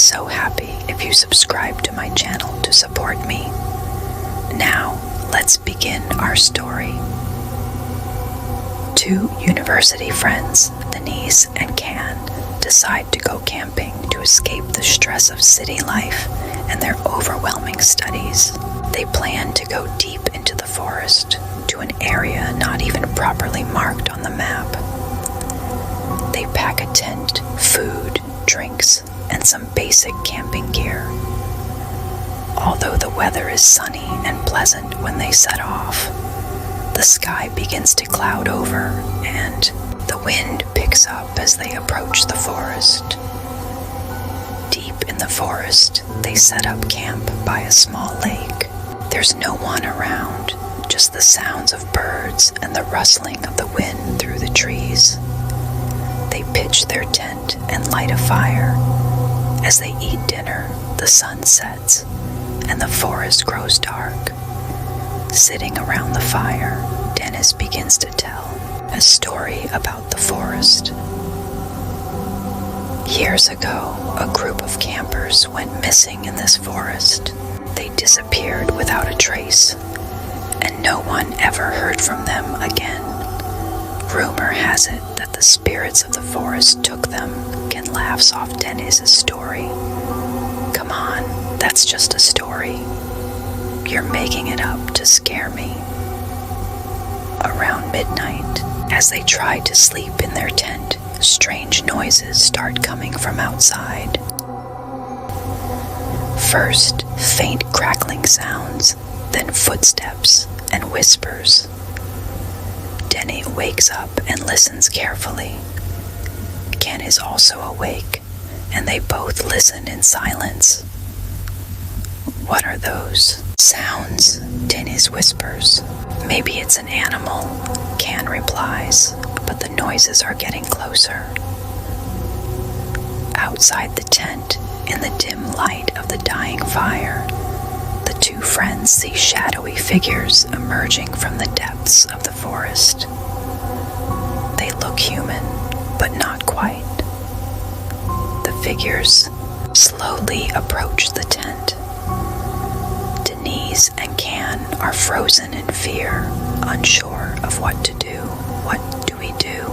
so happy if you subscribe to my channel to support me. Now, let's begin our story. Two university friends, Deniz and Can, decide to go camping to escape the stress of city life and their overwhelming studies. They plan to go deep into the forest, to an area not even properly marked on the map. They pack a tent, food, drinks, and some basic camping gear. Although the weather is sunny and pleasant when they set off, the sky begins to cloud over and the wind picks up as they approach the forest. Deep in the forest, they set up camp by a small lake. There's no one around, just the sounds of birds and the rustling of the wind through the trees. They pitch their tent and light a fire. As they eat dinner, the sun sets and the forest grows dark. Sitting around the fire, Deniz begins to tell a story about the forest. Years ago, a group of campers went missing in this forest. They disappeared without a trace, and no one ever heard from them again. Rumor has it that the spirits of the forest took them. Can laughs off Deniz's story. Come on, that's just a story. You're making it up to scare me. Around midnight, as they try to sleep in their tent, strange noises start coming from outside. First, faint crackling sounds, then footsteps and whispers. Deni wakes up and listens carefully. Can is also awake, and they both listen in silence. What are those sounds? Deniz whispers. Maybe it's an animal, Can replies, but the noises are getting closer. Outside the tent, in the dim light of the dying fire, the two friends see shadowy figures emerging from the depths of the forest. They look human, but not quite. The figures slowly approach the tent. Deniz and Can are frozen in fear, unsure of what to do. What do we do?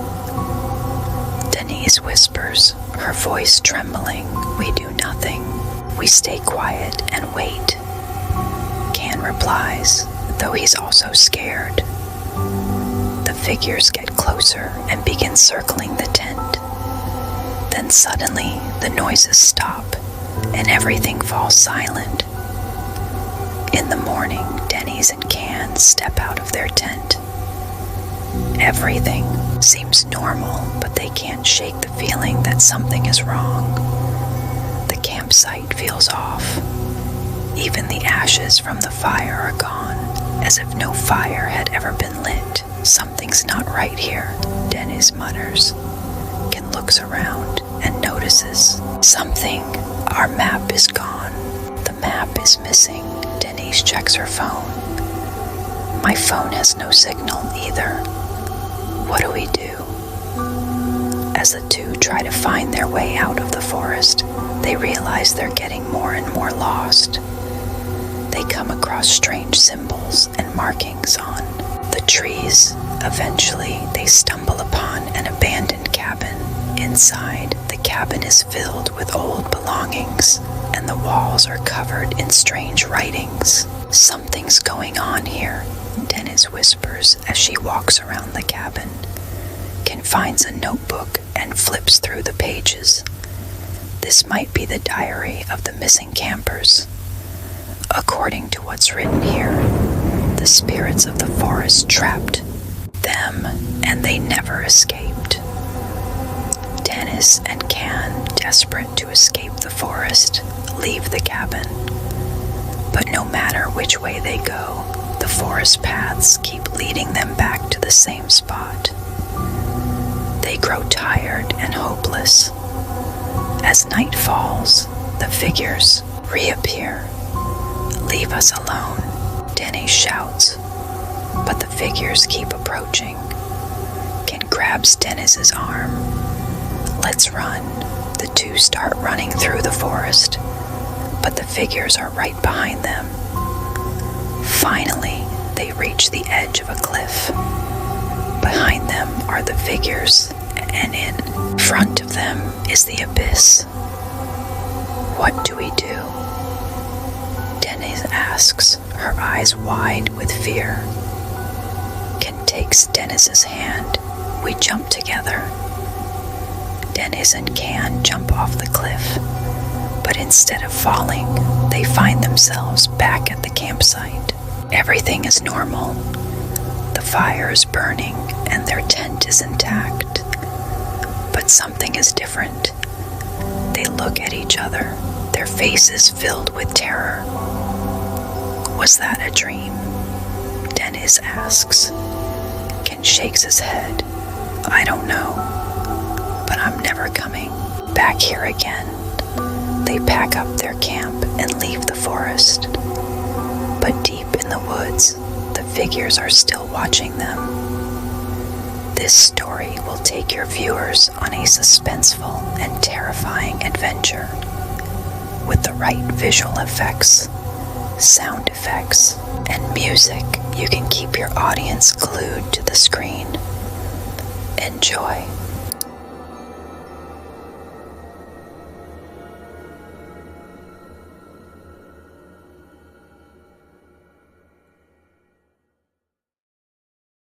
Deniz whispers, her voice trembling. We do nothing. We stay quiet and wait. Can replies, though he's also scared. The figures get closer and begin circling the tent. Then suddenly, the noises stop and everything falls silent. In the morning, Deniz and Can step out of their tent. Everything seems normal, but they can't shake the feeling that something is wrong. The campsite feels off. Even the ashes from the fire are gone, as if no fire had ever been lit. Something's not right here, Deniz mutters. Can looks around and notices something. Our map is gone. The map is missing. Deniz checks her phone. My phone has no signal either. What do we do? As the two try to find their way out of the forest, they realize they're getting more and more lost. They come across strange symbols and markings on the trees. Eventually, they stumble upon an abandoned cabin. Inside, the cabin is filled with old belongings, and the walls are covered in strange writings. Something's going on here, Deniz whispers as she walks around the cabin. Can finds a notebook and flips through the pages. This might be the diary of the missing campers. According to what's written here, the spirits of the forest trapped them and they never escaped. Deniz and Can, desperate to escape the forest, leave the cabin. But no matter which way they go, the forest paths keep leading them back to the same spot. They grow tired and hopeless. As night falls, the figures reappear. Leave us alone, Deniz shouts, but the figures keep approaching. Can grabs Deniz's arm. Let's run, The two start running through the forest, but the figures are right behind them. Finally, they reach the edge of a cliff. Behind them are the figures, and in front of them is the abyss. What do we do? Deniz asks, her eyes wide with fear. Can takes Deniz's hand. We jump together. Deniz and Can jump off the cliff, but instead of falling, they find themselves back at the campsite. Everything is normal. The fire is burning and their tent is intact. But something is different. They look at each other, their faces filled with terror. Was that a dream? Deniz asks. Can shakes his head. I don't know, but I'm never coming back here again. They pack up their camp and leave the forest. But deep in the woods, the figures are still watching them. This story will take your viewers on a suspenseful and terrifying adventure. With the right visual effects, sound effects, and music, you can keep your audience glued to the screen. Enjoy.